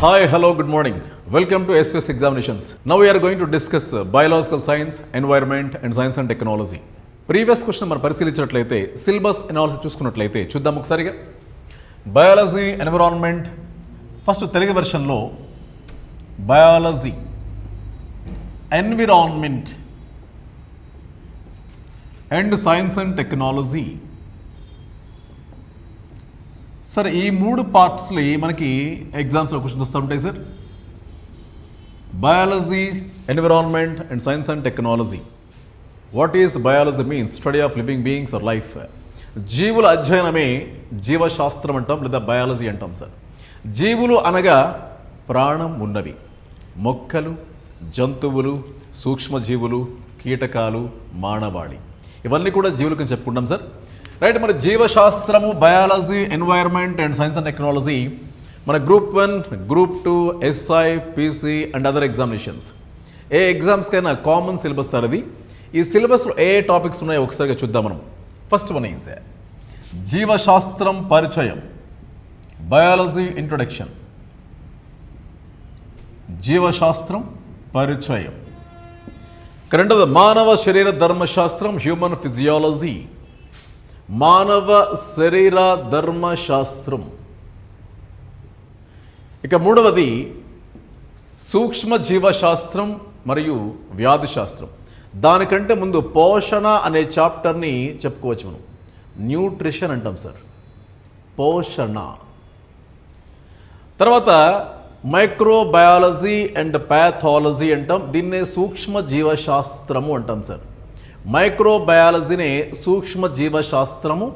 Hi, hello, good morning. Welcome to SVS Examinations. Now we are going to discuss biological science, environment and science and technology. Previous question మనం పరిశీలించినట్లయితే syllabus analysis చూసుకున్నట్లయితే చూద్దాం ఒకసారిగా. Biology environment first Telugu వెర్షన్లో biology environment and science and technology. సరే, ఈ మూడు పార్ట్స్లో మనకి ఎగ్జామ్స్లో క్వశ్చన్స్ వస్తూ ఉంటాయి sir. Biology environment and science and technology. What is biology means study of living beings or life. జీవుల అధ్యయనమే జీవశాస్త్రం అంటాం లేదా బయాలజీ అంటాం సార్. జీవులు అనగా ప్రాణం ఉన్నవి, మొక్కలు, జంతువులు, సూక్ష్మజీవులు, కీటకాలు, మానవాళి, ఇవన్నీ కూడా జీవులకు చెప్పుకుంటాం సార్. రైట్, మన జీవశాస్త్రము biology environment and science and technology మన group 1, group 2, SI, PC and other examinations ఏ ఎగ్జామ్స్కైనా కామన్ సిలబస్ సార్ ఇది. ఈ సిలబస్లో ఏ టాపిక్స్ ఉన్నాయో ఒకసారిగా చూద్దాం మనం. ఫస్ట్ వన్ ఈజ్ జీవశాస్త్రం పరిచయం, బయాలజీ ఇంట్రొడక్షన్. జీవశాస్త్రం పరిచయం. రెండవది మానవ శరీర ధర్మశాస్త్రం, హ్యూమన్ ఫిజియాలజీ. మానవ శరీర ధర్మశాస్త్రం. ఇక మూడవది సూక్ష్మ జీవశాస్త్రం మరియు వ్యాధి శాస్త్రం. దానికంటే ముందు పోషణ అనే చాప్టర్ని చెప్పుకోవచ్చు మనం. న్యూట్రిషన్ అంటాం సార్, పోషణ. తర్వాత మైక్రోబయాలజీ అండ్ ప్యాథాలజీ అంటాం, దీన్నే సూక్ష్మ జీవశాస్త్రము అంటాం సార్. మైక్రోబయాలజీనే సూక్ష్మ జీవశాస్త్రము,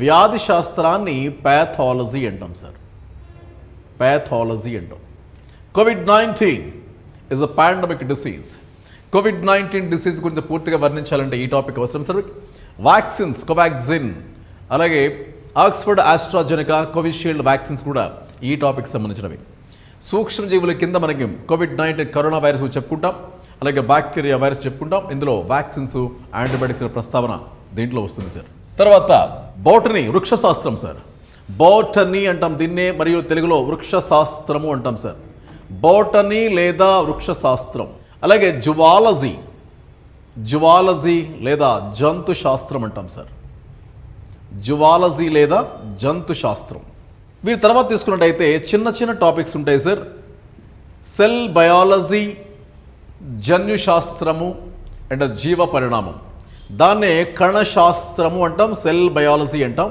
వ్యాధి శాస్త్రాన్ని ప్యాథాలజీ అంటాం సార్. ప్యాథాలజీ అంటాం. COVID-19 is a pandemic disease. COVID-19 disease గురించి పూర్తిగా వర్ణించాలంటే ఈ టాపిక్ అవసరం సార్. వ్యాక్సిన్స్, కోవాక్సిన్, అలాగే ఆక్స్ఫర్డ్ ఆస్ట్రాజెనెకా, కోవిషీల్డ్ వ్యాక్సిన్స్ కూడా ఈ టాపిక్ సంబంధించినవి. సూక్ష్మజీవుల కింద మనకి కోవిడ్-19 కరోనా వైరస్ చెప్పుకుంటాం, అలాగే బ్యాక్టీరియా వైరస్ చెప్పుకుంటాం. ఇందులో వ్యాక్సిన్స్, యాంటీబయాటిక్స్ ప్రస్తావన దీంట్లో వస్తుంది సార్. తర్వాత బోటనీ, వృక్షశాస్త్రం సార్. బోటనీ అంటాం దీన్నే, మరియు తెలుగులో వృక్షశాస్త్రము అంటాం సార్. బోటనీ లేదా వృక్షశాస్త్రం. అలాగే జువాలజీ, జువాలజీ లేదా జంతు శాస్త్రం అంటాం సార్. జువాలజీ లేదా జంతు శాస్త్రం. వీరి తర్వాత తీసుకున్నట్టయితే చిన్న చిన్న టాపిక్స్ ఉంటాయి సార్. సెల్ బయాలజీ, జన్యు శాస్త్రము అండ్ జీవ పరిణామం. దాన్నే కణశాస్త్రము అంటాం, సెల్ బయాలజీ అంటాం.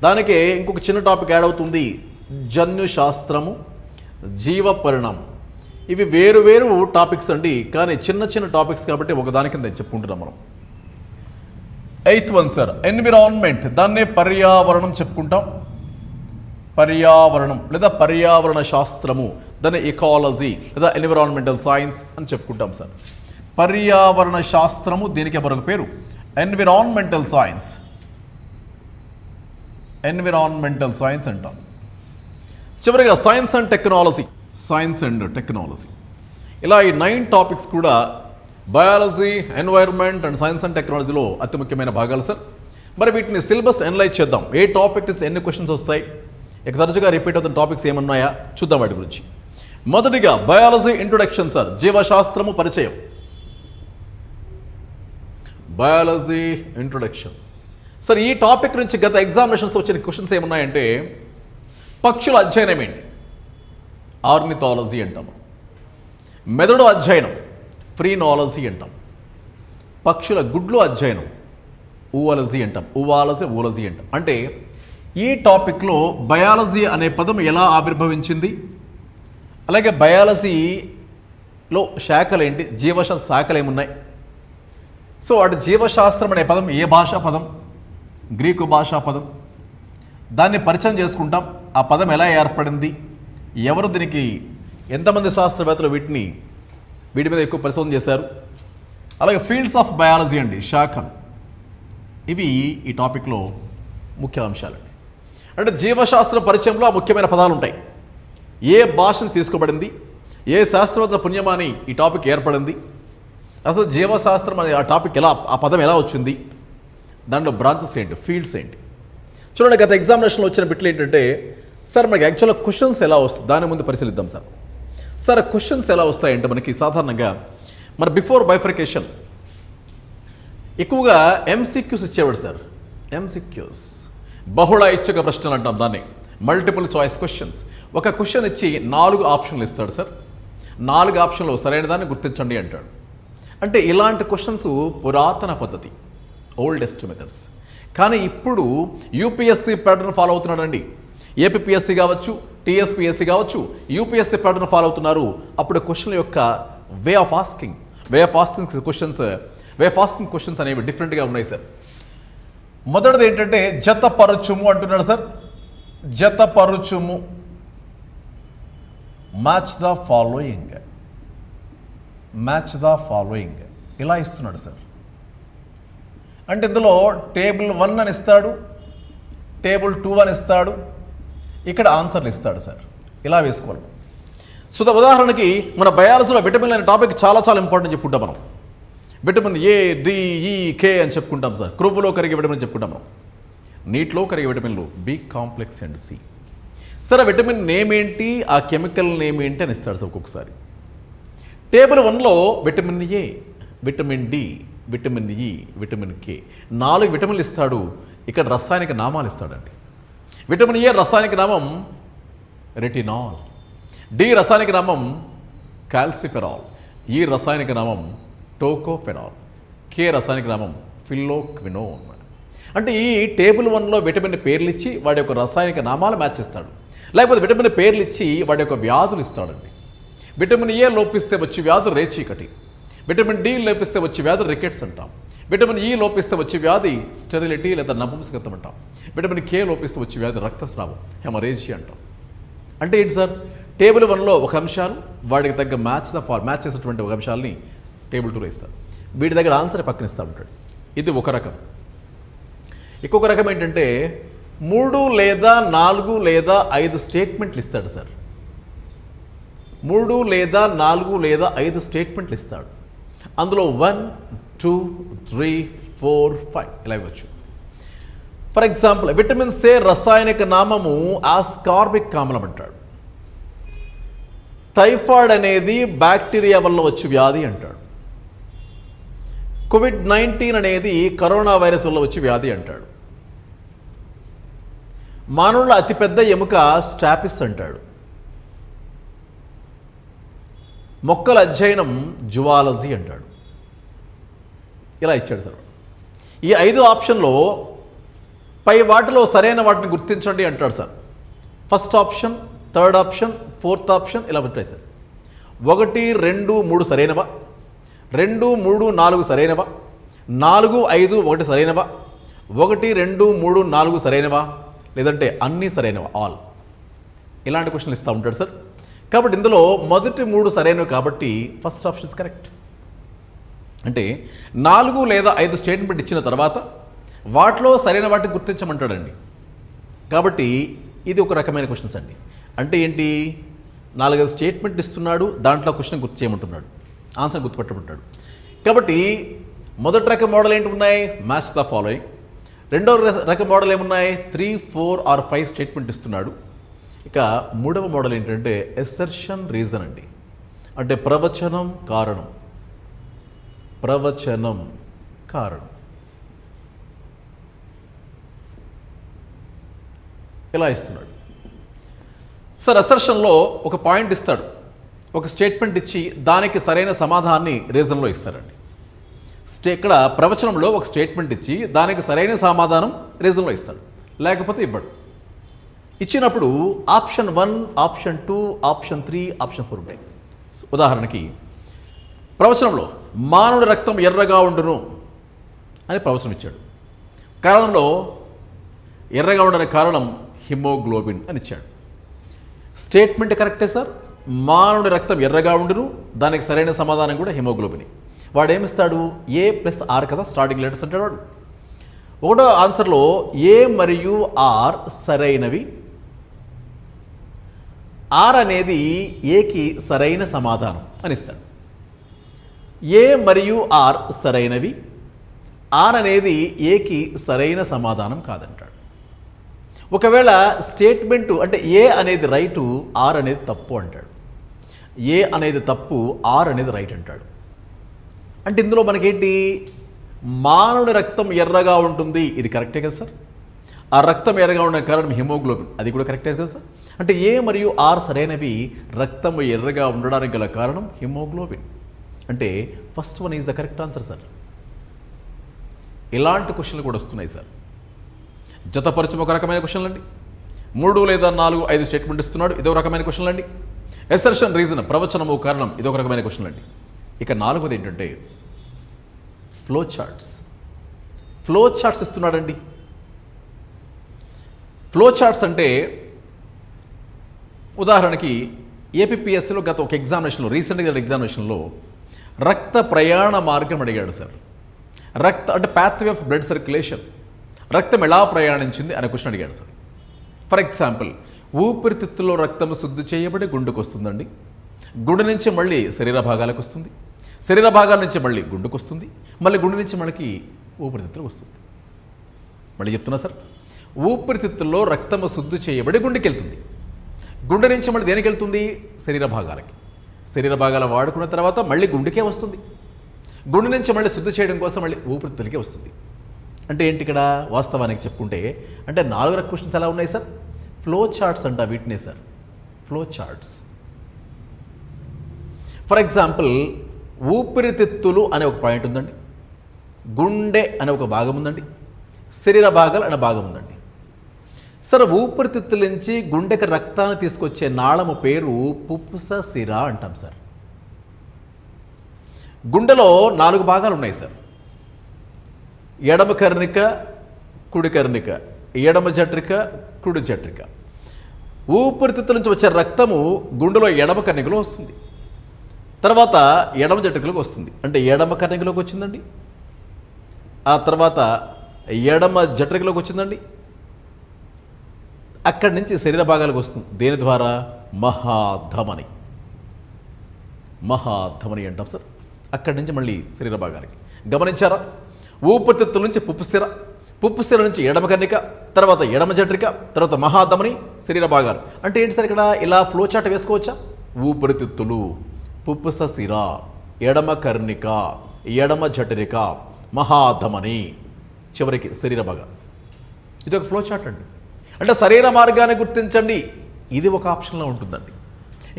దానికే ఇంకొక చిన్న టాపిక్ యాడ్ అవుతుంది, జన్యు శాస్త్రము, జీవ పరిణామం. ఇవి వేరు వేరు టాపిక్స్ అండి, కానీ చిన్న చిన్న టాపిక్స్ కాబట్టి ఒకదాని కింద చెప్పుకుంటున్నాం మనం. 8th వన్ సార్ ఎన్విరాన్మెంట్, దాన్నే పర్యావరణం చెప్పుకుంటాం. పర్యావరణం లేదా పర్యావరణ శాస్త్రము, దాన్ని ఎకాలజీ లేదా ఎన్విరాన్మెంటల్ సైన్స్ అని చెప్పుకుంటాం సార్. పర్యావరణ శాస్త్రము, దీనికి మరొక పేరు ఎన్విరాన్మెంటల్ సైన్స్. ఎన్విరాన్మెంటల్ సైన్స్ అంటాం. చివరిగా science and technology. Science and technology, ఇలా ఈ 9 టాపిక్స్ కూడా biology, environment and science and టెక్నాలజీలో అతి ముఖ్యమైన భాగాలు సార్. మరి వీటిని సిలబస్ అనలైజ్ చేద్దాం. ఏ టాపిక్ ఎన్ని క్వశ్చన్స్ వస్తాయి, ఇక తరచుగా రిపీట్ అవుతున్న టాపిక్స్ ఏమన్నాయా చూద్దాం వాటి గురించి. మొదటిగా బయాలజీ ఇంట్రొడక్షన్ సార్, జీవశాస్త్రము పరిచయం. Biology introduction sir. ఈ టాపిక్ నుంచి గత ఎగ్జామినేషన్స్ వచ్చిన క్వశ్చన్స్ ఏమున్నాయంటే, పక్షుల అధ్యయనం ఏంటి, ఆర్నిథాలజీ అంటాం. మెదడు అధ్యయనం, ఫ్రీనాలజీ అంటాం. పక్షుల గుడ్లు అధ్యయనం, ఊవాలజీ అంటాం. ఊవాలజీ అంటాం. అంటే ఈ టాపిక్లో బయాలజీ అనే పదం ఎలా ఆవిర్భవించింది, అలాగే బయాలజీలో శాఖలు ఏంటి, జీవశాస్త్ర శాఖలు ఏమున్నాయి. సో అటు జీవశాస్త్రం అనే పదం ఏ భాషా పదం, గ్రీకు భాషా పదం. దాన్ని పరిచయం చేసుకుంటాం. ఆ పదం ఎలా ఏర్పడింది, ఎవరు దీనికి, ఎంతమంది శాస్త్రవేత్తలు వీటి మీద ఎక్కువ పరిశోధన చేశారు. అలాగే ఫీల్డ్స్ ఆఫ్ బయాలజీ అండి, శాఖలు. ఇవి ఈ టాపిక్లో ముఖ్య అంశాలండి. అంటే జీవశాస్త్ర పరిచయంలో ముఖ్యమైన పదాలు ఉంటాయి. ఏ భాషను తీసుకోబడింది, ఏ శాస్త్రవేత్తల పుణ్యమాని ఈ టాపిక్ ఏర్పడింది, అసలు జీవశాస్త్రం అనే ఆ టాపిక్ ఎలా, ఆ పదం ఎలా వచ్చింది, దాంట్లో బ్రాంచెస్ ఏంటి, ఫీల్డ్స్ ఏంటి. చూడండి, గత ఎగ్జామినేషన్లో వచ్చిన బిట్లు ఏంటంటే సార్ మనకి యాక్చువల్గా క్వశ్చన్స్ ఎలా వస్తాయి దాని ముందు పరిశీలిద్దాం సార్. సార్ క్వశ్చన్స్ ఎలా వస్తాయంటే మనకి సాధారణంగా మన బిఫోర్ బైఫర్కేషన్ ఎక్కువగా ఎంసీక్యూస్ ఇచ్చేవాడు సార్. ఎంసీక్యూస్ బహుళ ఐచ్ఛిక ప్రశ్నలు అంటాం దాన్ని, మల్టిపుల్ చాయిస్ క్వశ్చన్స్. ఒక క్వశ్చన్ ఇచ్చి 4 ఆప్షన్లు ఇస్తాడు సార్. 4 ఆప్షన్లు సరైన దాన్ని గుర్తించండి అంటాడు. అంటే ఇలాంటి క్వశ్చన్స్ పురాతన పద్ధతి, ఓల్డెస్ట్ మెథడ్స్. కానీ ఇప్పుడు యూపీఎస్సీ ప్యాటర్న్ ఫాలో అవుతున్నాడండి. ఏపీఎస్సీ కావచ్చు, టీఎస్పీఎస్సీ కావచ్చు, యూపీఎస్సీ ప్యాటర్న్ ఫాలో అవుతున్నారు. అప్పుడు క్వశ్చన్ యొక్క వే ఆఫ్ ఆస్కింగ్ క్వశ్చన్స్ అనేవి డిఫరెంట్గా ఉన్నాయి సార్. మొదటిది ఏంటంటే జతపరచుము అంటున్నాడు సార్. జతపరచుము, మ్యాచ్ ద ఫాలోయింగ్ ఇలా ఇస్తున్నాడు సార్. అంటే ఇందులో టేబుల్ 1 అని ఇస్తాడు, టేబుల్ 2 అని ఇస్తాడు, ఇక్కడ ఆన్సర్లు ఇస్తాడు సార్. ఇలా వేసుకోవాలి. సో ఉదాహరణకి మన బయాలజీలో విటమిన్ అనే టాపిక్ చాలా చాలా ఇంపార్టెంట్ చెప్పుకుంటాం మనం. విటమిన్ ఏ, డి, ఈ, కే అని చెప్పుకుంటాం సార్. క్రొవ్వులో కరిగే విటమిన్ చెప్పుకుంటాం మనం. నీటిలో కరిగే విటమిన్లు బి కాంప్లెక్స్ అండ్ సి. సరే విటమిన్ నేమ్ ఏంటి, ఆ కెమికల్ నేమ్ ఏంటి అని ఇస్తాడు సార్ ఒక్కొక్కసారి. టేబుల్ 1లో vitamin A, vitamin D, vitamin E, vitamin K 4 విటమిన్లు ఇస్తాడు. ఇక్కడ రసాయనిక నామాలు ఇస్తాడండి. విటమిన్ ఏ రసాయనిక నామం రెటినాల్, డి రసాయనిక నామం కాల్సిఫెరాల్, ఈ రసాయనిక నామం టోకోఫెరాల్, కే రసాయనిక నామం ఫిల్లోక్వినోన్. అంటే ఈ టేబుల్ 1లో విటమిన్ పేర్లు ఇచ్చి వాడి యొక్క రసాయనిక నామాలు మ్యాచ్ చేస్తాడు. లేకపోతే విటమిన్ పేర్లు ఇచ్చి వాడి యొక్క వ్యాధులు ఇస్తాడండి. విటమిన్ ఏ లోపిస్తే వచ్చే వ్యాధి రేచీకటి, విటమిన్ డి లోపిస్తే వచ్చే వ్యాధి రికెట్స్ అంటాం, విటమిన్ ఈ లోపిస్తే వచ్చే వ్యాధి స్టెరిలిటీ లేదా నపుంసకత్వం అంటాం, విటమిన్ కే లోపిస్తే వచ్చే వ్యాధి రక్తస్రావం హెమరేజియా అంటాం. అంటే ఏంటి సార్, టేబుల్ 1లో ఒక అంశాలు వాడికి తగ్గ మ్యాచ్ చేసినటువంటి ఒక అంశాలని టేబుల్ 2లో ఇస్తారు. వీటి దగ్గర ఆన్సర్ పక్కన ఇస్తూ ఉంటాడు. ఇది ఒక రకం. ఇంకొక రకం ఏంటంటే 3 లేదా 4 లేదా 5 స్టేట్మెంట్లు ఇస్తాడు సార్. 3 లేదా 4 లేదా 5 స్టేట్మెంట్లు ఇస్తాడు. అందులో 1, 2, 3, 4, 5 ఇలా ఇవ్వచ్చు. ఫర్ ఎగ్జాంపుల్ విటమిన్ సి రసాయనిక నామము ఆస్కార్బిక్ ఆమ్లం అంటాడు. టైఫాయిడ్ అనేది బ్యాక్టీరియా వల్ల వచ్చే వ్యాధి అంటాడు. కోవిడ్-19 అనేది కరోనా వైరస్ వల్ల వచ్చే వ్యాధి అంటాడు. మానవుల అతిపెద్ద ఎముక స్టాపిస్ అంటాడు. మొక్కల అధ్యయనం జువాలజీ అంటాడు. ఇలా ఇచ్చాడు సార్. ఈ 5 ఆప్షన్లో పై వాటిలో సరైన వాటిని గుర్తించండి అంటాడు sir. First option, third option, fourth option ఇలా ఉంటాయి సార్. 1, 2, 3 సరైనవా, 2, 3, 4 సరైనవా, 4, 5, 1 సరైనవా, 1, 2, 3, 4 సరైనవా, లేదంటే అన్నీ సరైనవా, ఆల్. ఇలాంటి క్వశ్చన్లు ఇస్తూ ఉంటాడు సార్. కాబట్టి ఇందులో మొదటి 3 సరైనవి కాబట్టి ఫస్ట్ ఆప్షన్ ఇస్ కరెక్ట్. అంటే 4 లేదా 5 స్టేట్మెంట్ ఇచ్చిన తర్వాత వాటిలో సరైన వాటిని గుర్తించమంటాడండి. కాబట్టి ఇది ఒక రకమైన క్వశ్చన్స్ అండి. అంటే ఏంటి, 4-5 స్టేట్మెంట్ ఇస్తున్నాడు, దాంట్లో క్వశ్చన్ గుర్తు చేయమంటున్నాడు, ఆన్సర్ గుర్తుపెట్టమంటాడు. కాబట్టి మొదటి రకం మోడల్ ఏంటి ఉన్నాయి, మ్యాచ్ ద ఫాలోయింగ్. రెండో రకం మోడల్ ఏమున్నాయి, 3, 4 or 5 స్టేట్మెంట్ ఇస్తున్నాడు. ఇక మూడవ మోడల్ ఏంటంటే ఎసర్షన్ రీజన్ అండి. అంటే ప్రవచనం కారణం ఇలా ఇస్తున్నాడు సార్. అసర్షన్లో ఒక పాయింట్ ఇస్తాడు, ఒక స్టేట్మెంట్ ఇచ్చి దానికి సరైన సమాధానాన్ని రీజన్లో ఇస్తారండి. ఇక్కడ ప్రవచనంలో ఒక స్టేట్మెంట్ ఇచ్చి దానికి సరైన సమాధానం రీజన్లో ఇస్తాడు, లేకపోతే ఇవ్వడు. ఇచ్చినప్పుడు ఆప్షన్ 1, ఆప్షన్ 2, ఆప్షన్ 3, ఆప్షన్ 4 ఉంటాయి. ఉదాహరణకి ప్రవచనంలో మానవుడి రక్తం ఎర్రగా ఉండును అని ప్రవచనం ఇచ్చాడు. కారణంలో ఎర్రగా ఉండని కారణం హిమోగ్లోబిన్ అని ఇచ్చాడు. స్టేట్మెంట్ కరెక్టే సార్, మానవుడి రక్తం ఎర్రగా ఉండును, దానికి సరైన సమాధానం కూడా హిమోగ్లోబిన్. వాడు ఏమిస్తాడు, A+R కదా స్టార్టింగ్ లెటర్స్ అంటాడు వాడు. ఒకటో ఆన్సర్లో A మరియు R సరైనవి, R అనేది ఏకి సరైన సమాధానం అని ఇస్తాడు. A మరియు R సరైనవి, R అనేది ఏకి సరైన సమాధానం కాదంటాడు. ఒకవేళ స్టేట్మెంటు అంటే ఏ అనేది రైటు, ఆర్ అనేది తప్పు అంటాడు. ఏ అనేది తప్పు, ఆర్ అనేది రైట్ అంటాడు. అంటే ఇందులో మనకేంటి, మానవుని రక్తం ఎర్రగా ఉంటుంది, ఇది కరెక్టే కదా సార్. ఆ రక్తం ఎర్రగా ఉన్న కారణం హిమోగ్లోబిన్, అది కూడా కరెక్టే కదా సార్. అంటే ఏ మరియు ఆర్ సరైనవి. రక్తం ఎర్రగా ఉండడానికి గల కారణం హిమోగ్లోబిన్. అంటే first one is the correct answer sir. ఇలాంటి క్వశ్చన్లు కూడా వస్తున్నాయి సార్. జతపరచం ఒక రకమైన క్వశ్చన్లు అండి. 3 లేదా 4, 5 స్టేట్మెంట్ ఇస్తున్నాడు, ఇదొక రకమైన క్వశ్చన్లు అండి. ఎసర్షన్ రీజన్, ప్రవచనము కారణం, ఇదొక రకమైన క్వశ్చన్లు అండి. ఇక 4వది ఏంటంటే ఫ్లో చార్ట్స్. ఫ్లో చార్ట్స్ ఇస్తున్నాడండి. ఫ్లో చార్ట్స్ అంటే ఉదాహరణకి ఏపీపీఎస్సీలో గత ఒక ఎగ్జామినేషన్లో, రీసెంట్గా ఎగ్జామినేషన్లో రక్త ప్రయాణ మార్గం అడిగాడు సార్. రక్త అంటే పాత్వే ఆఫ్ బ్లడ్ సర్క్యులేషన్, రక్తం ఎలా ప్రయాణించింది అనే క్వశ్చన్ అడిగాడు సార్. ఫర్ ఎగ్జాంపుల్, ఊపిరితిత్తులో రక్తం శుద్ధి చేయబడి గుండెకు వస్తుందండి, గుండె నుంచి మళ్ళీ శరీర భాగాలకు వస్తుంది, శరీర భాగాల నుంచి మళ్ళీ గుండెకు వస్తుంది, మళ్ళీ గుండె నుంచి మనకి ఊపిరితిత్తులకు వస్తుంది. మళ్ళీ చెప్తున్నా సార్, ఊపిరితిత్తుల్లో రక్తము శుద్ధి చేయబడి గుండెకి వెళ్తుంది, గుండె నుంచి మళ్ళీ దేనికి వెళ్తుంది, శరీర భాగాలకి, శరీర భాగాలు వాడుకున్న తర్వాత మళ్ళీ గుండెకే వస్తుంది, గుండె నుంచి మళ్ళీ శుద్ధి చేయడం కోసం మళ్ళీ ఊపిరితిత్తులకే వస్తుంది. అంటే ఏంటి ఇక్కడ వాస్తవానికి చెప్పుకుంటే, అంటే 4 రకాల క్వశ్చన్స్ ఎలా ఉన్నాయి సార్, ఫ్లో చార్ట్స్ అంట వీటినే sir, flow charts. For example, ఊపిరితిత్తులు అనే ఒక పాయింట్ ఉందండి, గుండె అనే ఒక భాగం ఉందండి, శరీర భాగాలు అనే భాగం ఉందండి. సార్, ఊపిరితిత్తుల నుంచి గుండెకి రక్తాన్ని తీసుకొచ్చే నాళము పేరు పుప్పుస సిర అంటాం సార్. గుండెలో 4 భాగాలు ఉన్నాయి సార్, ఎడమ కర్ణిక, కుడి కర్ణిక, ఎడమ జఠరిక, కుడి జఠరిక. ఊపిరితిత్తుల నుంచి వచ్చే రక్తము గుండెలో ఎడమ కర్ణికలో వస్తుంది, తర్వాత ఎడమ జఠరికలోకి వస్తుంది, అంటే ఎడమ కర్ణికలోకి వచ్చిందండి, ఆ తర్వాత ఎడమ జఠరికలోకి వచ్చిందండి, అక్కడి నుంచి శరీర భాగాలకు వస్తుంది. దేని ద్వారా, మహాధమని, మహాధమని అంటాం సార్. అక్కడి నుంచి మళ్ళీ శరీర భాగాలకి. గమనించారా, ఊపిరితిత్తుల నుంచి పుప్పుసిర, పుప్పుసిర నుంచి ఎడమ కర్ణిక, తర్వాత ఎడమ జఠరిక, తర్వాత మహాధమని, శరీర భాగాలు. అంటే ఏంటి సార్, ఇక్కడ ఇలా ఫ్లో చార్ట్ వేసుకోవచ్చా, ఊపిరితిత్తులు, పుప్పుస సిర, ఎడమ కర్ణిక, ఎడమ జఠరిక, మహాధమని, చివరికి శరీర భాగాలు. ఇది ఒక ఫ్లో చార్ట్ అండి. అంటే శరీర మార్గాన్ని గుర్తించండి, ఇది ఒక ఆప్షన్లో ఉంటుందండి.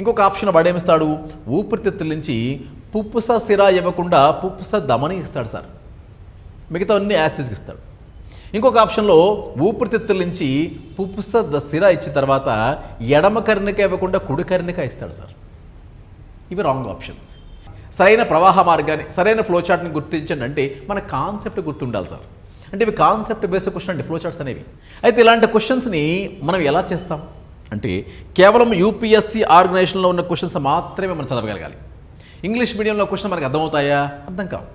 ఇంకొక ఆప్షన్ వాడేమిస్తాడు, ఊపిరితిత్తుల నుంచి పుప్పుస సిర ఇవ్వకుండా పుప్పుస ధమని ఇస్తాడు సార్, మిగతా అన్ని యాసిడ్స్కి ఇస్తాడు. ఇంకొక ఆప్షన్లో ఊపిరితిత్తుల నుంచి పుప్పుస సిర ఇచ్చిన తర్వాత ఎడమ కర్ణిక ఇవ్వకుండా కుడి కర్ణిక ఇస్తాడు సార్. ఇవి రాంగ్ ఆప్షన్స్. సరైన ప్రవాహ మార్గాన్ని, సరైన ఫ్లో చార్ట్ని గుర్తించండి అంటే మన కాన్సెప్ట్ గుర్తుండాలి సార్. అంటే ఇవి కాన్సెప్ట్ బేస్డ్ క్వశ్చన్ అండి ఫ్లో చార్ట్స్ అనేవి. అయితే ఇలాంటి క్వశ్చన్స్ని మనం ఎలా చేస్తాం అంటే, కేవలం యూపీఎస్సీ ఆర్గనైజేషన్లో ఉన్న క్వశ్చన్స్ మాత్రమే మనం చదవగలగాలి. ఇంగ్లీష్ మీడియంలో క్వశ్చన్ మనకు అర్థమవుతాయా, అర్థం కావు.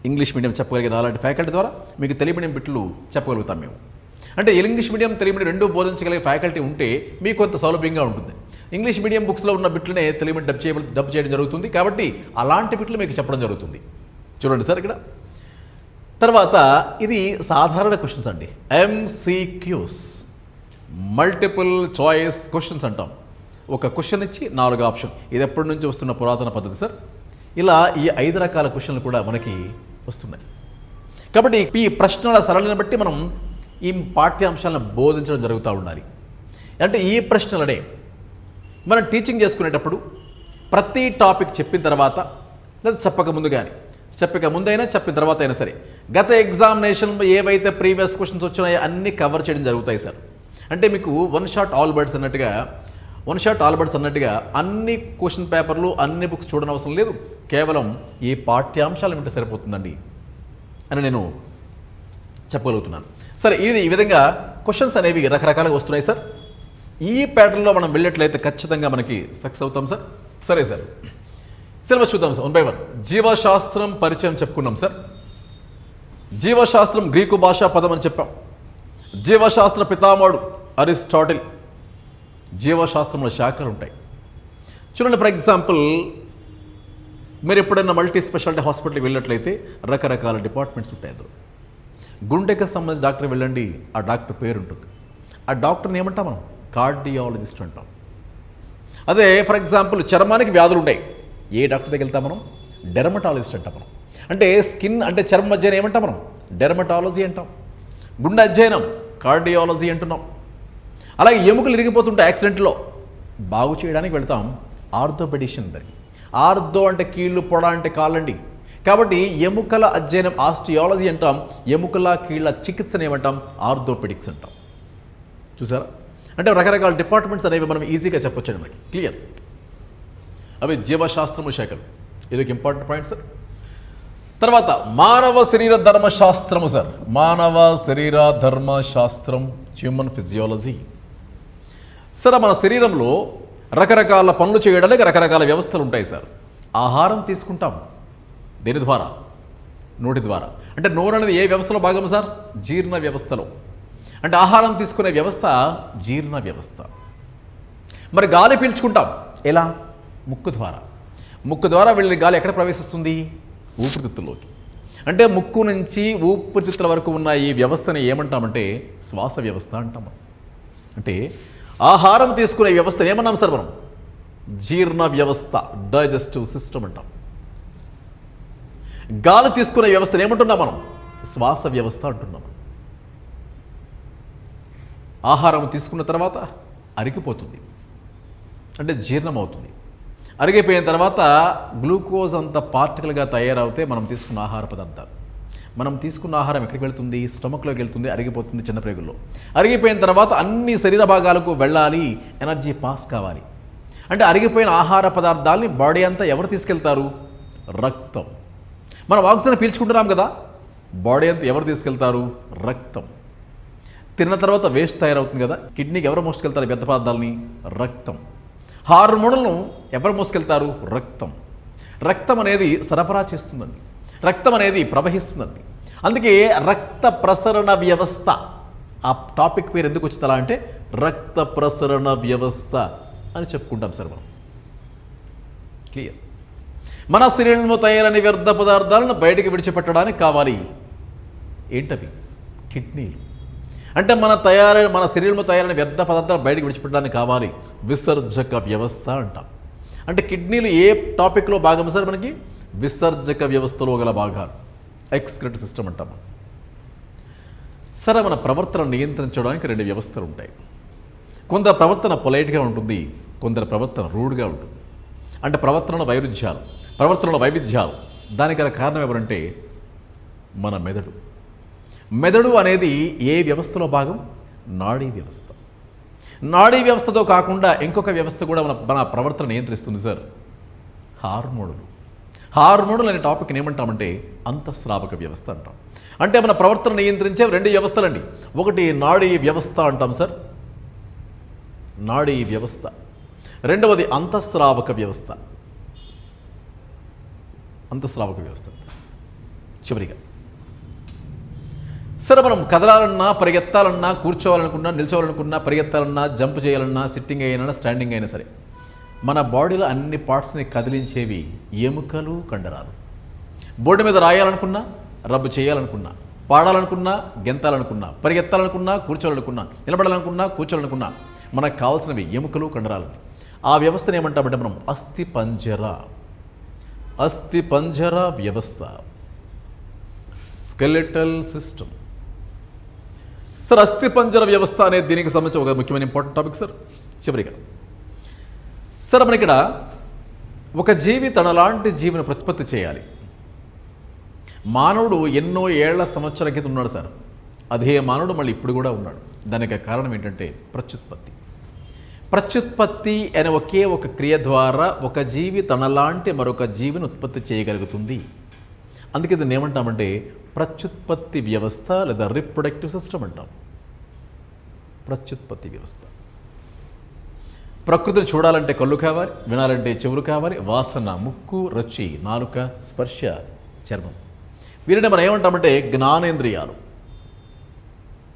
ఇంగ్లీష్ మీడియం చెప్పగలిగిన అలాంటి ఫ్యాకల్టీ ద్వారా మీకు తెలుగు మీడియం బిట్లు చెప్పగలుగుతాం మేము. అంటే ఇంగ్లీష్ మీడియం, తెలుగు మీడియం రెండూ బోధించగలిగే ఫ్యాకల్టీ ఉంటే మీకు కొంత సౌలభ్యంగా ఉంటుంది. ఇంగ్లీష్ మీడియం బుక్స్లో ఉన్న బిట్లనే తెలుగు మీడియం డబ్ చేయడం జరుగుతుంది, కాబట్టి అలాంటి బిట్లు మీకు చెప్పడం జరుగుతుంది. చూడండి సార్ ఇక్కడ. తర్వాత ఇది సాధారణ క్వశ్చన్స్ అండి, ఎంసీక్యూస్, మల్టిపుల్ చాయిస్ క్వశ్చన్స్ అంటాం. ఒక క్వశ్చన్ ఇచ్చి 4 ఆప్షన్. ఇది ఎప్పటి నుంచి వస్తున్న పురాతన పద్ధతి సార్. ఇలా ఈ 5 రకాల క్వశ్చన్లు కూడా మనకి వస్తున్నాయి. కాబట్టి ఈ ప్రశ్నల సరళిని బట్టి మనం ఈ పాఠ్యాంశాలను బోధించడం జరుగుతూ ఉండాలి. అంటే ఈ ప్రశ్నలనే మనం టీచింగ్ చేసుకునేటప్పుడు ప్రతి టాపిక్ చెప్పిన తర్వాత, లేదా చెప్పక ముందు కానీ, చెప్పక ముందైనా చెప్పిన తర్వాత అయినా సరే, గత ఎగ్జామినేషన్లో ఏవైతే ప్రీవియస్ క్వశ్చన్స్ వచ్చినాయో అన్నీ కవర్ చేయడం జరుగుతాయి సార్. అంటే మీకు వన్ షాట్ ఆల్ బర్డ్స్ అన్నట్టుగా అన్ని క్వశ్చన్ పేపర్లు, అన్ని బుక్స్ చూడనవసరం లేదు, కేవలం ఈ పాఠ్యాంశాలు వింటే సరిపోతుందండి అని నేను చెప్పగలుగుతున్నాను. సరే, ఇది ఈ విధంగా క్వశ్చన్స్ అనేవి రకరకాలుగా వస్తున్నాయి సార్. ఈ ప్యాటర్న్లో మనం వెళ్ళినట్లయితే ఖచ్చితంగా మనకి సక్సెస్ అవుతాం సార్. సరే సార్, సిలబస్ చూద్దాం సార్ 1 by 1. జీవశాస్త్రం పరిచయం చెప్పుకున్నాం సార్. జీవశాస్త్రం గ్రీకు భాషా పదం అని చెప్పాం. జీవశాస్త్ర పితామహుడు అరిస్టాటిల్. జీవశాస్త్రంలో శాఖలు ఉంటాయి. చూడండి, ఫర్ ఎగ్జాంపుల్ మీరు ఎప్పుడైనా మల్టీ స్పెషాలిటీ హాస్పిటల్కి వెళ్ళినట్లయితే రకరకాల డిపార్ట్మెంట్స్ ఉంటాయి. అందులో గుండెకి సంబంధించిన డాక్టర్ వెళ్ళండి, ఆ డాక్టర్ పేరు ఉంటుంది. ఆ డాక్టర్ని ఏమంటాం మనం? కార్డియాలజిస్ట్ అంటాం. అదే ఫర్ ఎగ్జాంపుల్ చర్మానికి వ్యాధులు ఉన్నాయి, ఏ డాక్టర్ దగ్గరికి వెళ్తాం మనం? డెర్మటాలజిస్ట్ అంటాం మనం. అంటే స్కిన్ అంటే చర్మ అధ్యయనం ఏమంటాం మనం? డెర్మటాలజీ అంటాం. గుండె అధ్యయనం కార్డియాలజీ అంటున్నాం. అలాగే ఎముకలు ఇరిగిపోతుంటే యాక్సిడెంట్లో బాగు చేయడానికి వెళ్తాం ఆర్థోపెడిషన్ దగ్గర. ఆర్థో అంటే కీళ్ళు, పొడ అంటే కాళ్ళండి. కాబట్టి ఎముకల అధ్యయనం ఆస్టియాలజీ అంటాం, ఎముకల కీళ్ళ చికిత్సను ఏమంటాం? ఆర్థోపెడిక్స్ అంటాం. చూసారా? అంటే రకరకాల డిపార్ట్మెంట్స్ అనేవి మనం ఈజీగా చెప్పొచ్చు మనకి. క్లియర్? అవి జీవశాస్త్రము శాఖలు. ఇది ఒక ఇంపార్టెంట్ పాయింట్ సార్. తర్వాత మానవ శరీర ధర్మశాస్త్రము సార్. మానవ శరీర ధర్మశాస్త్రం, హ్యూమన్ ఫిజియాలజీ. సార్ మన శరీరంలో రకరకాల పనులు చేయడానికి రకరకాల వ్యవస్థలు ఉంటాయి సార్. ఆహారం తీసుకుంటాం దేని ద్వారా? నోటి ద్వారా. అంటే నోరు అనేది ఏ వ్యవస్థలో భాగం సార్? జీర్ణ వ్యవస్థలో. అంటే ఆహారం తీసుకునే వ్యవస్థ జీర్ణ వ్యవస్థ. మరి గాలి పీల్చుకుంటాం ఎలా? ముక్కు ద్వారా. ముక్కు ద్వారా వెళ్ళిన గాలి ఎక్కడ ప్రవేశిస్తుంది? ఊపిరితిత్తుల్లోకి. అంటే ముక్కు నుంచి ఊపిరితిత్తుల వరకు ఉన్న ఈ వ్యవస్థని ఏమంటామంటే శ్వాస వ్యవస్థ అంటాం. అంటే ఆహారం తీసుకునే వ్యవస్థ ఏమన్నాం సార్ మనం? జీర్ణ వ్యవస్థ, డైజెస్టివ్ సిస్టమ్ అంటాం. గాలి తీసుకునే వ్యవస్థను ఏమంటున్నాం మనం? శ్వాస వ్యవస్థ అంటున్నాం. ఆహారం తీసుకున్న తర్వాత అరిగిపోతుంది, అంటే జీర్ణం అవుతుంది. అరిగిపోయిన తర్వాత గ్లూకోజ్ అంత పార్టికల్గా తయారవుతే మనం తీసుకున్న ఆహార పదార్థాలు. మనం తీసుకున్న ఆహారం ఎక్కడికి వెళ్తుంది? స్టమక్లోకి వెళ్తుంది, అరిగిపోతుంది చిన్న ప్రేగుల్లో. అరిగిపోయిన తర్వాత అన్ని శరీర భాగాలకు వెళ్ళాలి, ఎనర్జీ పాస్ కావాలి. అంటే అరిగిపోయిన ఆహార పదార్థాలని బాడీ అంతా ఎవరు తీసుకెళ్తారు? రక్తం. మనం ఆక్సిజన్ పీల్చుకుంటున్నాం కదా, బాడీ అంతా ఎవరు తీసుకెళ్తారు? రక్తం. తిన్న తర్వాత వేస్ట్ తయారవుతుంది కదా, కిడ్నీకి ఎవరు మోసుకెళ్తారు వ్యర్థ పదార్థాలని? రక్తం. హార్మోన్లను ఎవరు మోసుకెళ్తారు? రక్తం. రక్తం అనేది సరఫరా చేస్తుందండి, రక్తం అనేది ప్రవహిస్తుందండి. అందుకే రక్త ప్రసరణ వ్యవస్థ. ఆ టాపిక్ పేరు ఎందుకు వచ్చిందా అంటే రక్త ప్రసరణ వ్యవస్థ అని చెప్పుకుంటాం సార్ మనం. క్లియర్? మన శరీరంలో తయారైన వ్యర్థ పదార్థాలను బయటికి విడిచిపెట్టడానికి కావాలి ఏంటవి? కిడ్నీలు. అంటే మన శరీరంలో తయారైన వ్యర్థ పదార్థాలు బయటికి విడిచిపెట్టడానికి కావాలి విసర్జక వ్యవస్థ అంటాం. అంటే కిడ్నీలు ఏ టాపిక్లో భాగం సార్ మనకి? విసర్జక వ్యవస్థలో గల భాగాలు, ఎక్స్క్రిట్ సిస్టమ్ అంటాం. సరే, మన ప్రవర్తన నియంత్రించడానికి రెండు వ్యవస్థలు ఉంటాయి. కొందరు ప్రవర్తన పొలైట్గా ఉంటుంది, కొందరు ప్రవర్తన రూడ్గా ఉంటుంది. అంటే ప్రవర్తనలో వైరుధ్యాలు, ప్రవర్తనలో వైవిధ్యాలు. దానికి గల కారణం ఎవరంటే మన మెదడు. మెదడు అనేది ఏ వ్యవస్థలో భాగం? నాడీ వ్యవస్థ. నాడీ వ్యవస్థతో కాకుండా ఇంకొక వ్యవస్థ కూడా మన ప్రవర్తన నియంత్రిస్తుంది సార్, హార్మోనులు. హార్మోనులు అనే టాపిక్ని ఏమంటామంటే అంతఃస్రావక వ్యవస్థ అంటాం. అంటే మన ప్రవర్తన నియంత్రించే రెండు వ్యవస్థలండి. ఒకటి నాడీ వ్యవస్థ అంటాం సార్, నాడీ వ్యవస్థ. రెండవది అంతఃస్రావక వ్యవస్థ, అంతఃస్రావక వ్యవస్థ. చివరిగా సరే, మనం కదలాలన్నా, పరిగెత్తాలన్నా, కూర్చోవాలనుకున్నా, నిల్చోవాలనుకున్నా, పరిగెత్తాలన్నా, జంప్ చేయాలన్నా, సిట్టింగ్ అయినా, స్టాండింగ్ అయినా సరే, మన బాడీలో అన్ని పార్ట్స్ని కదిలించేవి ఎముకలు, కండరాలు. బోర్డు మీద రాయాలనుకున్నా, రబ్బు చేయాలనుకున్నా, పాడాలనుకున్నా, గెంతాలనుకున్నా, పరిగెత్తాలనుకున్నా, కూర్చోవాలనుకున్నా, నిలబడాలనుకున్నా, కూర్చోవాలనుకున్నా, మనకు కావాల్సినవి ఎముకలు, కండరాలు. ఆ వ్యవస్థను ఏమంటామంటే మనం అస్థిపంజర, అస్థిపంజర వ్యవస్థ, స్కెలెటల్ సిస్టమ్. సార్, అస్థిపంజర వ్యవస్థ అనేది దీనికి సంబంధించి ఒక ముఖ్యమైన ఇంపార్టెంట్ టాపిక్ సార్. చివరిగా సార్, మన ఇక్కడ ఒక జీవి తనలాంటి జీవిని ప్రతిపత్తి చేయాలి. మానవుడు ఎన్నో ఏళ్ల సంవత్సరాల క్రితం ఉన్నాడు సార్, అదే మానవుడు మళ్ళీ ఇప్పుడు కూడా ఉన్నాడు. దానికి కారణం ఏంటంటే ప్రత్యుత్పత్తి. ప్రత్యుత్పత్తి అనే ఒకే ఒక క్రియ ద్వారా ఒక జీవి తనలాంటి మరొక జీవిని ఉత్పత్తి చేయగలుగుతుంది. అందుకే దీన్ని ఏమంటామంటే ప్రత్యుత్పత్తి వ్యవస్థ లేదా రీప్రొడక్టివ్ సిస్టమ్ అంటాం. ప్రత్యుత్పత్తి వ్యవస్థ. ప్రకృతిని చూడాలంటే కళ్ళు కావాలి, వినాలంటే చెవులు కావాలి, వాసన, ముక్కు, రుచి, నాలుక, స్పర్శ, చర్మం. వీరిని మనం ఏమంటామంటే జ్ఞానేంద్రియాలు.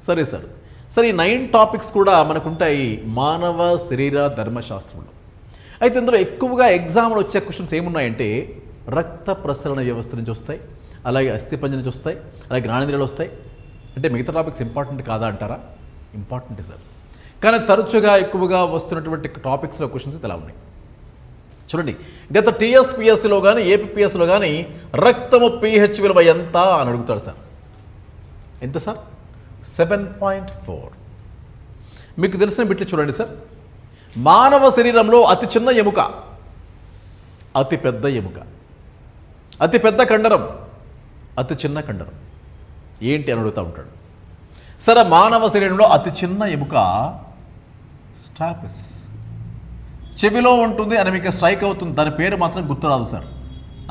సరే సార్. సరే, ఈ 9 టాపిక్స్ కూడా మనకుంటాయి మానవ శరీర ధర్మశాస్త్రంలో. అయితే ఇందులో ఎక్కువగా ఎగ్జామ్లో వచ్చే క్వశ్చన్స్ ఏమున్నాయంటే రక్త ప్రసరణ వ్యవస్థ నుంచి వస్తాయి, అలాగే అస్థిపంజర నుంచి వస్తాయి, అలాగే జ్ఞానేంద్రియాలు వస్తాయి. అంటే మిగతా టాపిక్స్ ఇంపార్టెంట్ కాదా అంటారా? Important sir. కానీ తరచుగా ఎక్కువగా వస్తున్నటువంటి టాపిక్స్లో క్వశ్చన్స్ ఇలా ఉన్నాయి. చూడండి, గత టీఎస్పిఎస్సిలో కానీ ఏపీఎస్సిలో కానీ రక్తము pH విలువ ఎంత అని అడుగుతాడు సార్. ఎంత సార్? 7.4. మీకు తెలిసిన బిట్లు చూడండి సార్. మానవ శరీరంలో అతి చిన్న ఎముక, అతి పెద్ద ఎముక, అతి పెద్ద కండరం, అతి చిన్న కండరం ఏంటి అని అడుగుతూ ఉంటాడు. సరే, మానవ శరీరంలో అతి చిన్న ఎముక స్టాపిస్, చెవిలో ఉంటుంది అని మీకు స్ట్రైక్ అవుతుంది, దాని పేరు మాత్రం గుర్తురాదు సార్.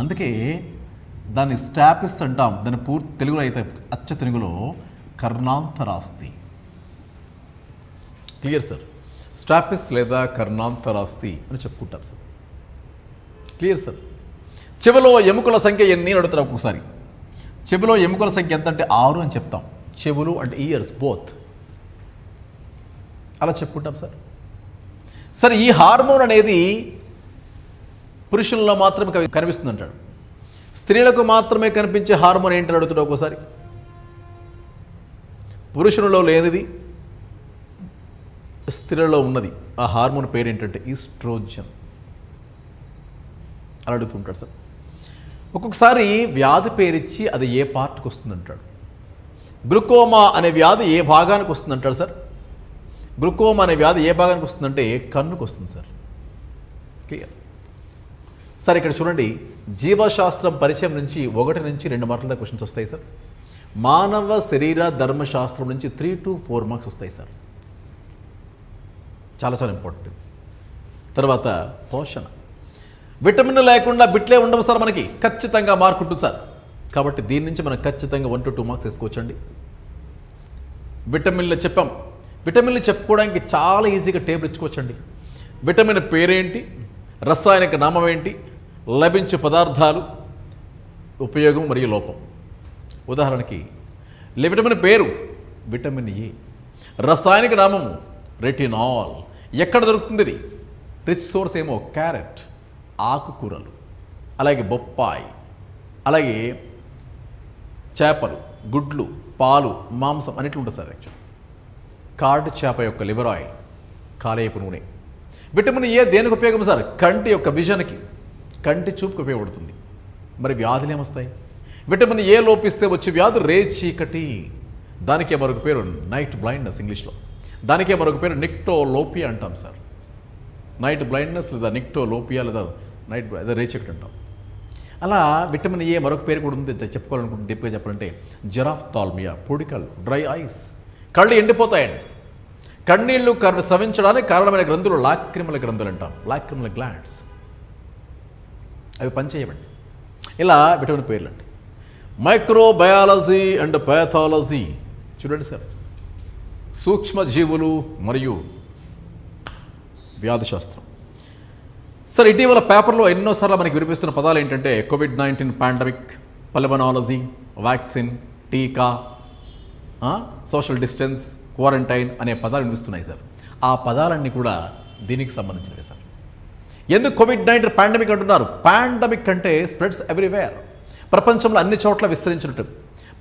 అందుకే దాన్ని స్టాపిస్ అంటాం. దాని పూర్తి తెలుగులో అయితే అచ్చ తెలుగులో కర్ణాంతరాస్తి. Clear sir? స్టాపిస్ లేదా కర్ణాంతరాస్తి అని చెప్పుకుంటాం సార్. Clear sir? చెవిలో ఎముకల సంఖ్య ఎన్ని అని అడుగుతారు ఒక్కొక్కసారి. చెవిలో ఎముకల సంఖ్య ఎంత అంటే 6 అని చెప్తాం. చెవులు అంటే ఇయర్స్ బోత్ అలా చెప్పుకుంటాం సార్. సరే, ఈ హార్మోన్ అనేది పురుషుల్లో మాత్రమే కనిపిస్తుంది అంటాడు. స్త్రీలకు మాత్రమే కనిపించే హార్మోన్ ఏంటని అడుగుతాడు ఒక్కోసారి. పురుషులలో లేనిది స్త్రీలలో ఉన్నది. ఆ హార్మోన్ పేరు ఏంటంటే ఈస్ట్రోజన్. అలా అడుగుతుంటాడు సార్. ఒక్కొక్కసారి వ్యాధి పేరిచ్చి అది ఏ పార్ట్కి వస్తుందంటాడు. గ్లూకోమా అనే వ్యాధి ఏ భాగానికి వస్తుందంటాడు సార్. గ్లూకోమా అనే వ్యాధి ఏ భాగానికి వస్తుందంటే కన్నుకు వస్తుంది సార్. Clear sir? ఇక్కడ చూడండి, జీవశాస్త్రం పరిచయం నుంచి 1 నుంచి 2 మార్కుల క్వశ్చన్స్ వస్తాయి సార్. మానవ శరీర ధర్మశాస్త్రం నుంచి 3 to 4 మార్క్స్ వస్తాయి సార్. చాలా చాలా ఇంపార్టెంట్. తర్వాత పోషణ, విటమిన్ లేకుండా బిట్లే ఉండవు సార్. మనకి ఖచ్చితంగా మార్క్ ఉంటుంది సార్. కాబట్టి దీని నుంచి మనం ఖచ్చితంగా 1 to 2 మార్క్స్ వేసుకోవచ్చండి. విటమిన్లు చెప్పాం. విటమిన్లు చెప్పుకోవడానికి చాలా ఈజీగా టేబుల్ ఇచ్చుకోవచ్చండి. విటమిన్ పేరేంటి, రసాయనిక నామం ఏంటి, లభించే పదార్థాలు, ఉపయోగం మరియు లోపం. ఉదాహరణకి విటమిన్ పేరు విటమిన్ ఏ, రసాయనిక నామము రెటినాల్. ఎక్కడ దొరుకుతుంది ఇది? రిచ్ సోర్స్ ఏమో క్యారెట్, ఆకుకూరలు, అలాగే బొప్పాయి, అలాగే చేపలు, గుడ్లు, పాలు, మాంసం అన్నిట్లు ఉంటుంది సార్. యాక్చువల్ కార్డ్ చేప యొక్క లివర్ ఆయిల్, కాలేయపు నూనె. విటమిన్ ఏ దేనికి ఉపయోగం సార్? కంటి యొక్క విజన్కి, కంటి చూపుకి ఉపయోగపడుతుంది. మరి వ్యాధులు ఏమొస్తాయి? విటమిన్ ఏ లోపిస్తే వచ్చే వ్యాధి రేచీకటి. దానికే మరొక పేరు నైట్ బ్లైండ్నెస్ ఇంగ్లీష్లో. దానికే మరొక పేరు నిక్టోలోపియా అంటాం సార్. నైట్ బ్లైండ్నెస్ లేదా నిక్టోలోపియా లేదా నైట్ రేచీకటి అంటాం. అలా విటమిన్ ఏ మరొక పేరు కూడా ఉంది చెప్పుకోవాలనుకుంటే డీప్గా చెప్పాలంటే జెరాఫ్థాల్మియా, పొడికల్, డ్రై ఐస్, కళ్ళు ఎండిపోతాయండి. కన్నీళ్లు స్రవించడానికి కారణమైన గ్రంథులు లాక్రిమల గ్రంథులు అంటాం, లాక్రిమల గ్లాండ్స్. అవి పనిచేయవండి. ఇలా విటమిన్ పేర్లు అండి. మైక్రోబయాలజీ అండ్ ప్యాథాలజీ చూడండి సార్. సూక్ష్మజీవులు మరియు వ్యాధిశాస్త్రం. సార్, ఇటీవల పేపర్లో ఎన్నోసార్లు మనకి వినిపిస్తున్న పదాలు ఏంటంటే కోవిడ్-19 పాండమిక్, పల్మనాలజీ, వ్యాక్సిన్, టీకా, సోషల్ డిస్టెన్స్, క్వారంటైన్ అనే పదాలు వినిపిస్తున్నాయి సార్. ఆ పదాలన్నీ కూడా దీనికి సంబంధించినవి సార్. ఎందుకు కోవిడ్-19 పాండమిక్ అంటున్నారు? పాండమిక్ అంటే స్ప్రెడ్స్ ఎవ్రీవేర్. ప్రపంచంలో అన్ని చోట్ల విస్తరించినట్టు,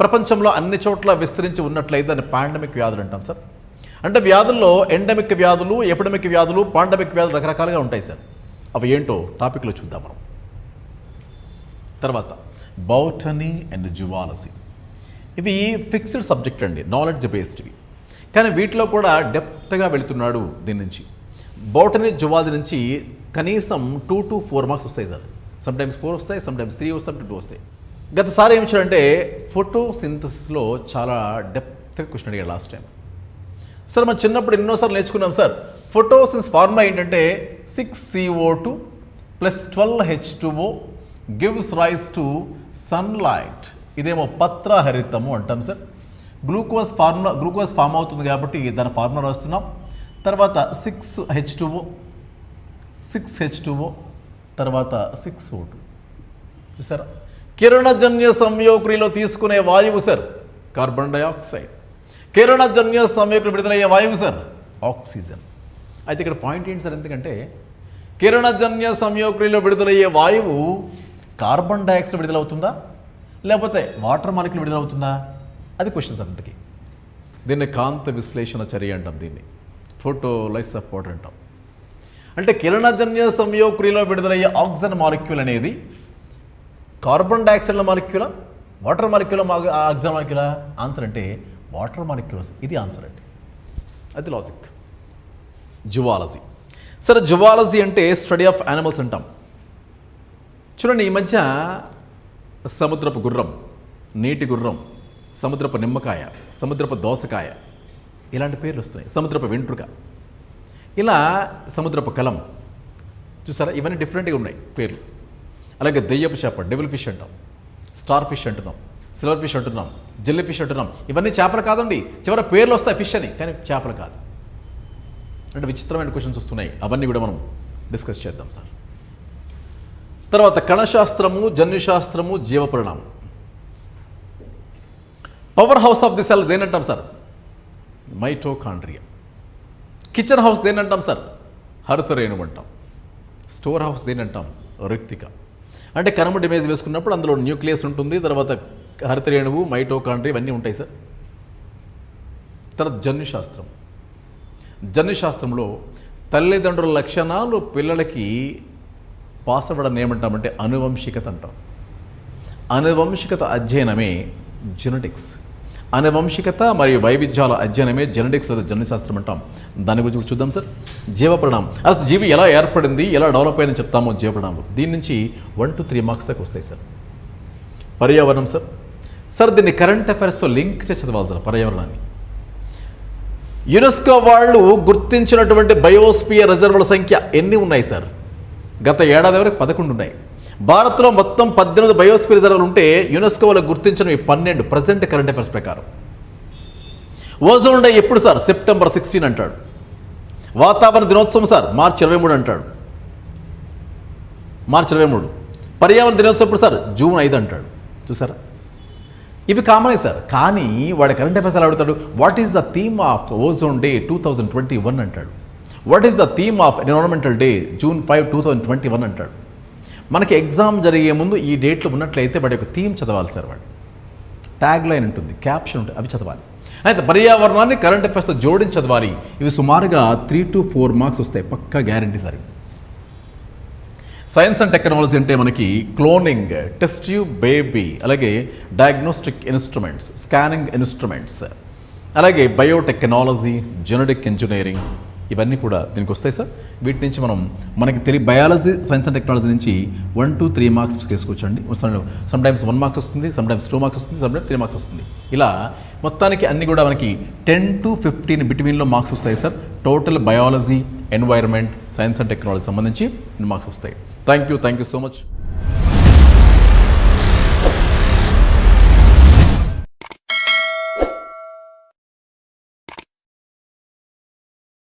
ప్రపంచంలో అన్ని చోట్ల విస్తరించి ఉన్నట్లయితే దాన్ని పాండమిక్ వ్యాధులు అంటాం సార్. అంటే వ్యాధుల్లో ఎండమిక్ వ్యాధులు, ఎపిడమిక్ వ్యాధులు, పాండమిక్ వ్యాధులు రకరకాలుగా ఉంటాయి సార్. అవి ఏంటో టాపిక్లో చూద్దాం మనం. తర్వాత బౌటనీ అండ్ జువాలజీ. ఇవి ఫిక్స్డ్ సబ్జెక్ట్ అండి, నాలెడ్జ్ బేస్డ్వి. కానీ వీటిలో కూడా డెప్త్గా వెళుతున్నాడు దీని నుంచి. బౌటనీ, జువాలజీ నుంచి కనీసం 2 to 4 మార్క్స్ వస్తాయి సార్. సమ్టైమ్స్ 4 వస్తాయి, సమ్టైమ్స్ 3 వస్తాయి, 2 వస్తాయి. గతసారి ఏమి ఇచ్చాడంటే ఫోటోసింథసిస్లో చాలా డెప్త్గా క్వశ్చన్ అడిగాడు లాస్ట్ టైం. సార్, మనం చిన్నప్పుడు ఎన్నోసార్లు నేర్చుకున్నాం సార్. ఫోటోసింథసిస్ ఫార్ములా ఏంటంటే 6CO2 + 12H2O gives rise to sunlight. ఇదేమో పత్రహరితము అంటాం సార్. గ్లూకోజ్ ఫామ్ అవుతుంది కాబట్టి దాని ఫార్ములా రాస్తున్నాం. తర్వాత 6H2O, తర్వాత 6O2. చూసారా? కిరణజన్య సంయోక్రియలో తీసుకునే వాయువు సార్ కార్బన్ డైఆక్సైడ్. కిరణజన్య సంయోక్రియ విడుదలయ్యే వాయువు సార్ ఆక్సిజన్. అయితే ఇక్కడ పాయింట్ ఏంటి సార్? ఎందుకంటే కిరణజన్య సంయోక్రియలో విడుదలయ్యే వాయువు కార్బన్ డైఆక్సైడ్ విడుదలవుతుందా లేకపోతే వాటర్ మాలిక్యూల్ విడుదలవుతుందా? అది క్వశ్చన్ సార్. ఇంతకీ దీన్ని కాంత విశ్లేషణ చర్య అంటాం. దీన్ని ఫోటోలైసిస్ ఆఫ్ వాటర్ అంటాం. అంటే కిరణజన్య సంయోగక్రియలో విడుదలయ్యే ఆక్సిజన్ మాలిక్యూల్ అనేది కార్బన్ డైఆక్సైడ్ల మాలిక్యూలా, వాటర్ మాలిక్యూలా, ఆక్సిజన్ మాలిక్యూలా? ఆన్సర్ అంటే వాటర్ మాలిక్యూల్స్. ఇది ఆన్సర్ అండి, అది లాజిక్. జువాలజీ. సరే, జువాలజీ అంటే స్టడీ ఆఫ్ యానిమల్స్ అంటాం. చూడండి, ఈ మధ్య సముద్రపు గుర్రం, నీటి గుర్రం, సముద్రపు నిమ్మకాయ, సముద్రపు దోసకాయ ఇలాంటి పేర్లు వస్తున్నాయి. సముద్రపు వెంట్రుక, ఇలా సముద్రపు కలం, చూసారా? ఇవన్నీ డిఫరెంట్గా ఉన్నాయి పేర్లు. అలాగే దెయ్యపు చేప, డెవిల్ ఫిష్ అంటాం, స్టార్ ఫిష్ అంటున్నాం, సిల్వర్ ఫిష్ అంటున్నాం, జెల్లీ ఫిష్ అంటున్నాం. ఇవన్నీ చేపలు కాదండి, చివరి పేర్లు వస్తాయి ఫిష్ అని, కానీ చేపలు కాదు. అంటే విచిత్రమైన క్వశ్చన్స్ వస్తున్నాయి, అవన్నీ కూడా మనం డిస్కస్ చేద్దాం సార్. తర్వాత కణశాస్త్రము, జన్యుశాస్త్రము, జీవపరిణామం. Power house of the cell దేనంటాం సార్? మైటోకాండ్రియా. కిచెన్ హౌస్ దేనంటాం సార్? హరితరేణువు అంటాం. స్టోర్ హౌస్ దేనంటాం? రిక్తిక. అంటే కణముడి ఇమేజ్ వేసుకున్నప్పుడు అందులో న్యూక్లియస్ ఉంటుంది, తర్వాత హరితరేణువు, మైటోకాండ్రియా ఇవన్నీ ఉంటాయి సార్. తర్వాత జన్యుశాస్త్రం. జన్యుశాస్త్రంలో తల్లిదండ్రుల లక్షణాలు పిల్లలకి పాస్ అవ్వడం ఏమంటామంటే అనువంశికత అంటాం. అనువంశికత అధ్యయనమే జెనెటిక్స్. అనువంశికత మరియు వైవిధ్యాల అధ్యయనమే జెనెటిక్స్ లేదా జన్యుశాస్త్రం అంటాం. దాని గురించి కూడా చూద్దాం సార్. జీవపరిణామం, అసలు జీవి ఎలా ఏర్పడింది, ఎలా డెవలప్ అయిందని చెప్తాము. జీవపరిణామం దీని నుంచి 1 to 3 మార్క్స్ దాకా వస్తాయి సార్. పర్యావరణం సార్. సార్ దీన్ని కరెంట్ అఫైర్స్తో లింక్ చేసి చదవాలి సార్. పర్యావరణాన్ని యునెస్కో వాళ్ళు గుర్తించినటువంటి బయోస్పియర్ రిజర్వుల సంఖ్య ఎన్ని ఉన్నాయి సార్? గత ఏడాది వరకు 11 ఉన్నాయి. భారత్లో మొత్తం 18 బయోస్పియర్ రిజర్వులు ఉంటే యునెస్కో వాళ్ళు గుర్తించినవి 12 ప్రజెంట్ కరెంట్ అఫైర్స్ ప్రకారం. ఓజోన్ డే ఎప్పుడు సార్? సెప్టెంబర్ 16 అంటాడు. వాతావరణ దినోత్సవం సార్ మార్చి 23 అంటాడు. మార్చి 23. పర్యావరణ దినోత్సవం ఎప్పుడు సార్? జూన్ 5 అంటాడు. చూసారా, ఇవి కామనే సార్. కానీ వాడు కరెంట్ అఫైర్స్ ఎలా అడుగుతాడు? What is the theme of ozone day 2021 అంటాడు. What is the theme of environmental day June 5, 2021 అంటాడు. మనకి ఎగ్జామ్ జరిగే ముందు ఈ డేట్లు ఉన్నట్లయితే వాడి యొక్క థీమ్ చదవాలి సార్. వాడు ట్యాగ్ లైన్ ఉంటుంది, క్యాప్షన్ ఉంటుంది, అవి చదవాలి. అయితే పర్యావరణాన్ని కరెంట్ అఫైర్స్తో జోడించి చదవాలి. ఇవి సుమారుగా 3 to 4 మార్క్స్ వస్తాయి, పక్కా guarantee sir. Science and technology అంటే మనకి క్లోనింగ్, టెస్ట్ ట్యూబ్ బేబీ, అలాగే డయాగ్నోస్టిక్ ఇన్స్ట్రుమెంట్స్, స్కానింగ్ ఇన్స్ట్రుమెంట్స్, అలాగే బయోటెక్నాలజీ, జెనెటిక్ ఇంజనీరింగ్ ఇవన్నీ కూడా దీనికి వస్తాయి సార్. వీటి నుంచి మనకి బయాలజీ, సైన్స్ అండ్ టెక్నాలజీ నుంచి 1 to 3 మార్క్స్ తీసుకొచ్చండి. సమ్టైమ్స్ 1 మార్క్స్ వస్తుంది, సమ్టైమ్స్ 2 మార్క్స్ వస్తుంది, సమ్టైమ్స్ 3 మార్క్స్ వస్తుంది. ఇలా మొత్తానికి అన్నీ కూడా మనకి 10 to 15 బిట్వీన్లో మార్క్స్ వస్తాయి sir. Total biology, environment, science and technology సంబంధించి మార్క్స్ వస్తాయి. Thank you so much.